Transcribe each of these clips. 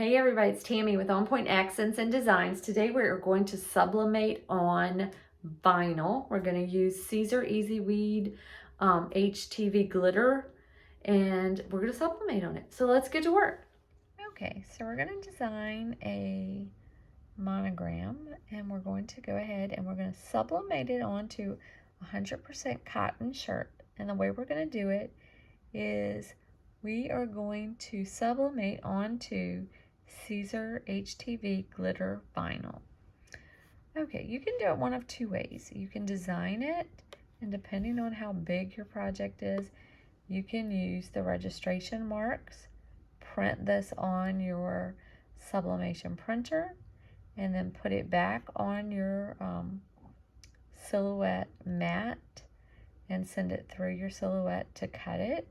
Hey everybody, it's Tammy with On Point Accents and Designs. Today we're going to sublimate on vinyl. We're going to use Siser Easy Weed HTV glitter, and we're going to sublimate on it. So let's get to work. Okay, so we're going to design a monogram, and we're going to go ahead and we're going to sublimate it onto 100% cotton shirt. And the way we're going to do it is we are going to sublimate onto Siser HTV glitter vinyl. Okay, you can do it one of two ways. You can design it, and depending on how big your project is, you can use the registration marks, print this on your sublimation printer, and then put it back on your silhouette mat and send it through your silhouette to cut it.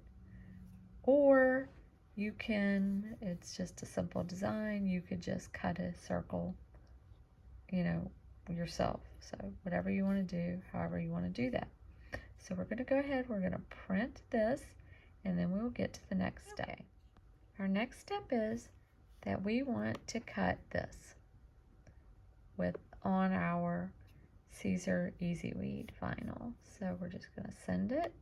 Or you can, it's just a simple design, you could just cut a circle, yourself. So whatever you want to do, however you want to do that. So we're going to go ahead, we're going to print this, and then we will get to the next step. Okay. Our next step is that we want to cut this on our Siser Easy Weed vinyl. So we're just going to send it.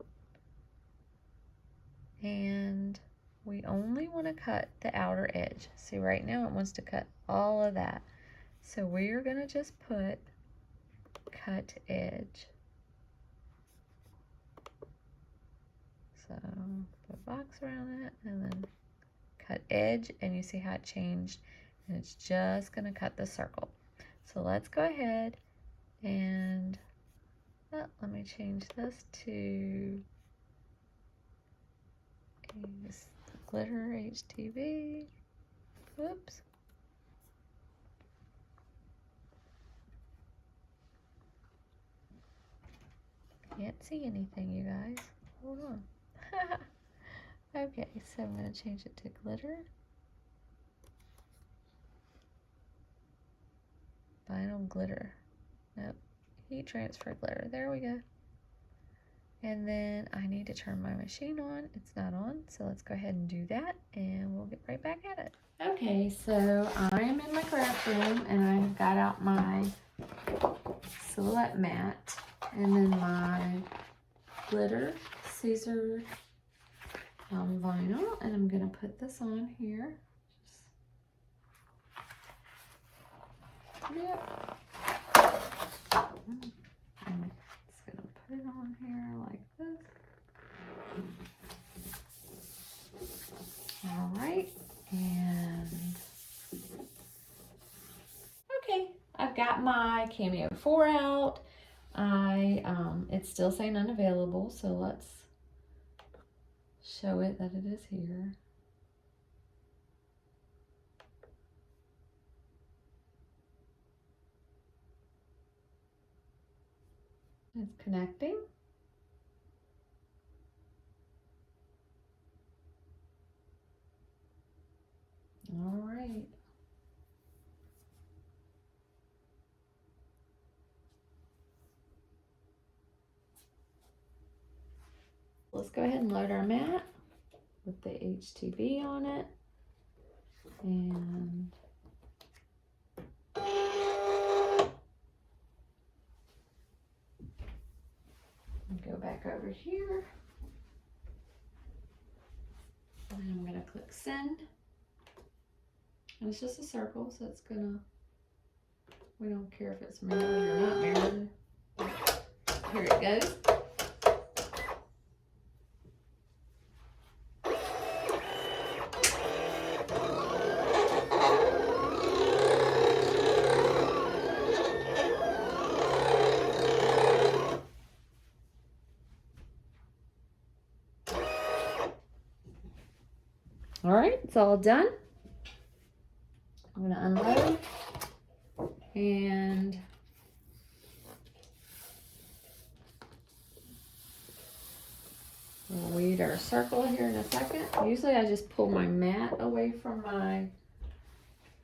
And we only want to cut the outer edge. See, right now it wants to cut all of that. So we're going to just put cut edge. So put a box around it and then cut edge, and you see how it changed, and it's just going to cut the circle. So let's go ahead and let me change this to glitter HTV. Whoops. Can't see anything, you guys. Hold on. Okay, so I'm going to change it to glitter. Vinyl glitter. Nope. Heat transfer glitter. There we go. And then I need to turn my machine on. It's not on, so let's go ahead and do that, and we'll get right back at it. Okay, so I am in my craft room, and I've got out my silhouette mat, and then my glitter Siser vinyl, and I'm going to put this on here. Yep. I'm just going to put it on here like this. All right, and okay, I've got my Cameo 4 out. It's still saying unavailable, so let's show it that it is here. It's connecting. All right. Let's go ahead and load our mat with the HTV on it. And go back over here. And I'm going to click send. And it's just a circle, so it's gonna, we don't care if it's mirrored or not mirrored. Here it goes. All right, it's all done. I'm going to unload, and we'll weed our circle here in a second. Usually I just pull my mat away from my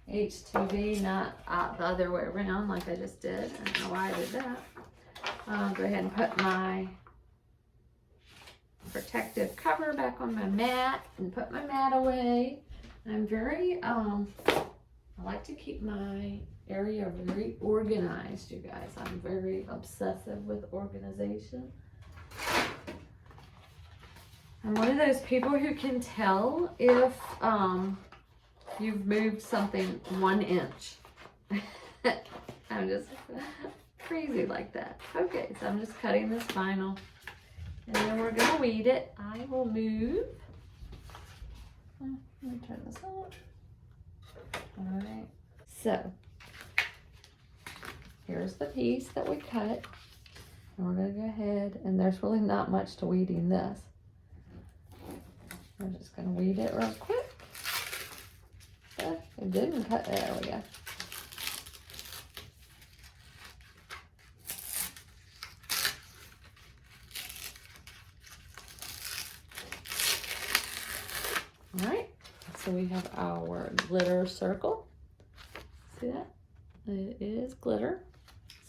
HTV, not the other way around like I just did. I don't know why I did that. I'll go ahead and put my protective cover back on my mat and put my mat away. I'm very, I like to keep my area very organized, you guys. I'm very obsessive with organization. I'm one of those people who can tell if you've moved something 1 inch. I'm just crazy like that. Okay, so I'm just cutting this vinyl. And then we're gonna weed it. I will move. Let me turn this on. All right. So here's the piece that we cut. And we're gonna go ahead, and there's really not much to weeding this. We're just gonna weed it real quick. It didn't cut, there we go. All right, so we have our glitter circle. See that? It is glitter.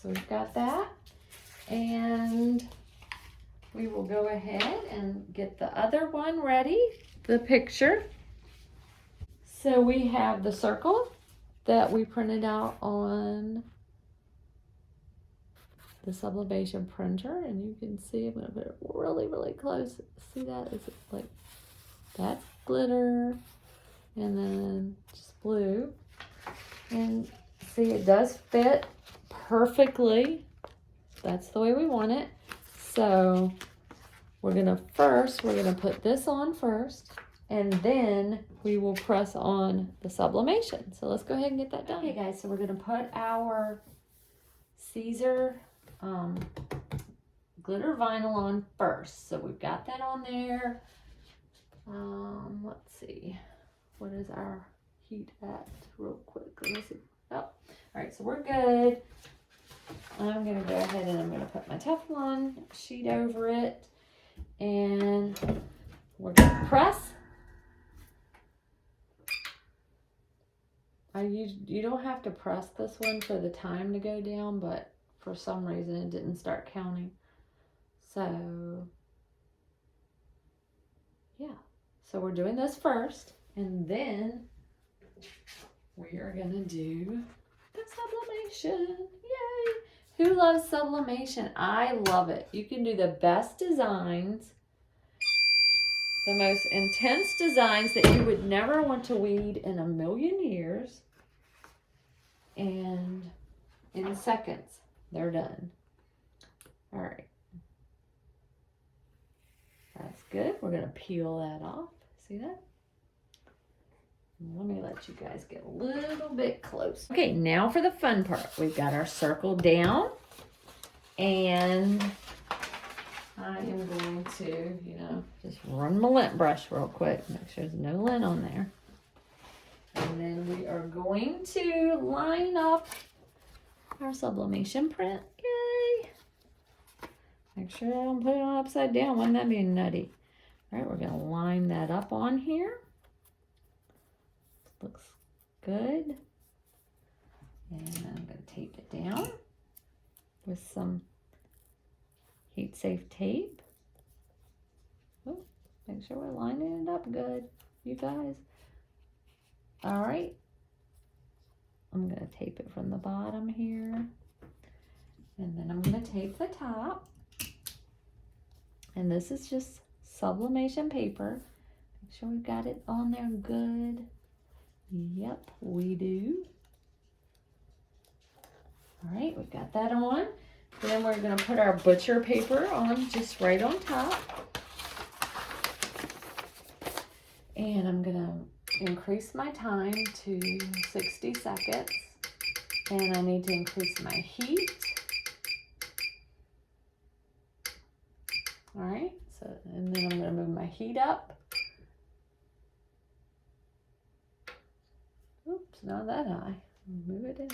So we've got that. And we will go ahead and get the other one ready, the picture. So we have the circle that we printed out on the Sublimation printer, and you can see, I'm gonna put it really, really close. See that? Is it like, that's glitter, and then just blue. And see, it does fit perfectly. That's the way we want it. So we're gonna put this on first, and then we will press on the sublimation. So let's go ahead and get that done. Okay guys, so we're gonna put our Siser glitter vinyl on first. So we've got that on there. Let's see, what is our heat at real quick? Let me see. Oh, all right, so we're good. I'm gonna go ahead and I'm gonna put my Teflon sheet over it, and we're gonna press. You don't have to press this one for the time to go down, but for some reason it didn't start counting. So yeah, so we're doing this first, and then we are gonna do the sublimation. Yay! Who loves sublimation? I love it. You can do the best designs, the most intense designs that you would never want to weed in a million years, and in seconds they're done. All right, that's good. We're gonna peel that off. See that? Let me let you guys get a little bit close. Okay, now for the fun part. We've got our circle down, and I am going to, just run my lint brush real quick. Make sure there's no lint on there. And then we are going to line up our sublimation print. Yay! Make sure I don't put it on upside down. Wouldn't that be nutty? All right, we're going to line that up on here. Looks good. And I'm going to tape it down with some heat safe tape. Oh, make sure we're lining it up good, you guys. All right. I'm going to tape it from the bottom here. And then I'm going to tape the top. And this is just sublimation paper. Make sure we've got it on there good. Yep, we do. All right, we've got that on. Then we're going to put our butcher paper on just right on top. And I'm going to increase my time to 60 seconds. And I need to increase my heat. All right, so, and then I'm going to move my heat up. Oops, not that high. Move it down.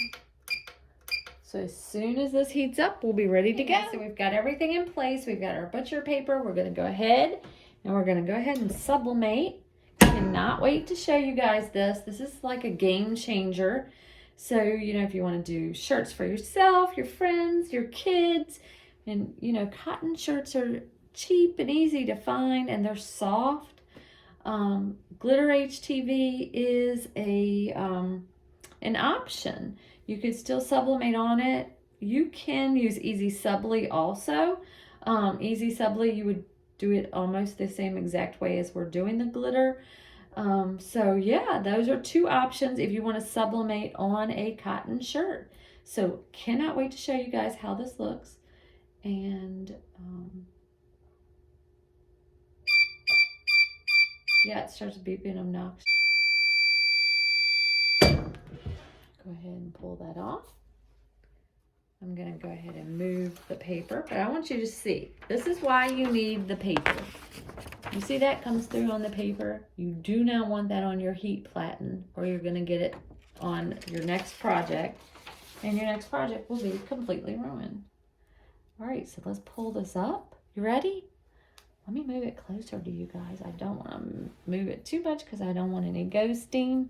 So as soon as this heats up, we'll be ready to go. So we've got everything in place. We've got our butcher paper. We're going to go ahead and sublimate. Cannot wait to show you guys this. This is like a game changer. So, if you want to do shirts for yourself, your friends, your kids, and, cotton shirts are cheap and easy to find, and they're soft. glitter HTV is an option. You could still sublimate on it. You can use Easy Subli also. Easy Subli, you would do it almost the same exact way as we're doing the glitter. So yeah, those are two options if you want to sublimate on a cotton shirt. So cannot wait to show you guys how this looks. And yeah, it starts beeping obnoxious. Go ahead and pull that off. I'm gonna go ahead and move the paper, but I want you to see, this is why you need the paper. You see that comes through on the paper? You do not want that on your heat platen, or you're gonna get it on your next project, and your next project will be completely ruined. All right, so let's pull this up. You ready? Let me move it closer to you guys. I don't want to move it too much because I don't want any ghosting,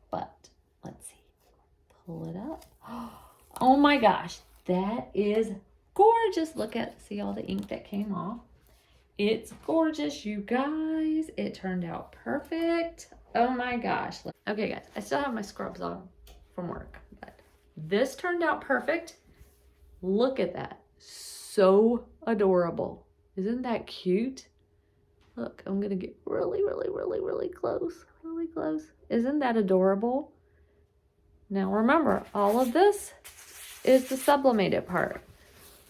but let's see. Pull it up. Oh my gosh, that is gorgeous. Look at, see all the ink that came off. It's gorgeous, you guys. It turned out perfect. Oh my gosh. Okay guys, I still have my scrubs on from work, but this turned out perfect. Look at that. So adorable. Isn't that cute? Look, I'm gonna get really close. Really close. Isn't that adorable? Now remember, all of this is the sublimated part,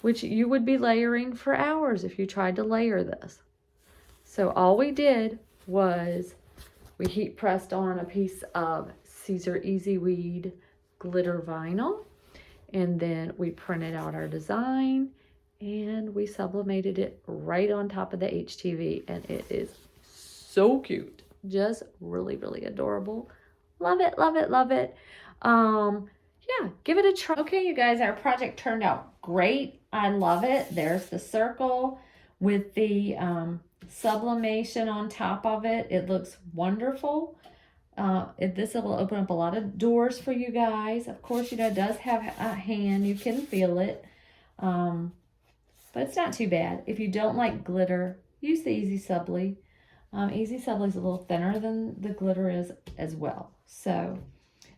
which you would be layering for hours if you tried to layer this. So all we did was we heat pressed on a piece of Siser Easy Weed glitter vinyl, and then we printed out our design and we sublimated it right on top of the HTV, and it is so cute. Just really adorable. Love it, love it, love it. Yeah, give it a try. Okay, you guys, our project turned out great. I love it. There's the circle with the sublimation on top of it. It looks wonderful. This will open up a lot of doors for you guys. Of course, you know, it does have a hand. You can feel it. But it's not too bad. If you don't like glitter, use the Easy Subli. Easy Subli is a little thinner than the glitter is as well. So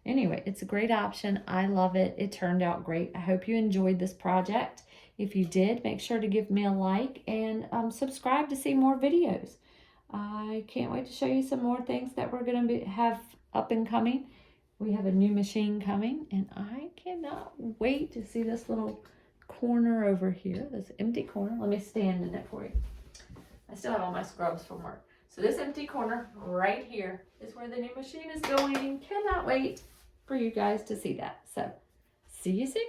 anyway, it's a great option. I love it. It turned out great. I hope you enjoyed this project. If you did, make sure to give me a like and subscribe to see more videos. I can't wait to show you some more things that we're going to have up and coming. We have a new machine coming, and I cannot wait to see this little corner over here, this empty corner. Let me stand in it for you. I still have all my scrubs from work. So this empty corner right here is where the new machine is going. Cannot wait for you guys to see that. So see you soon.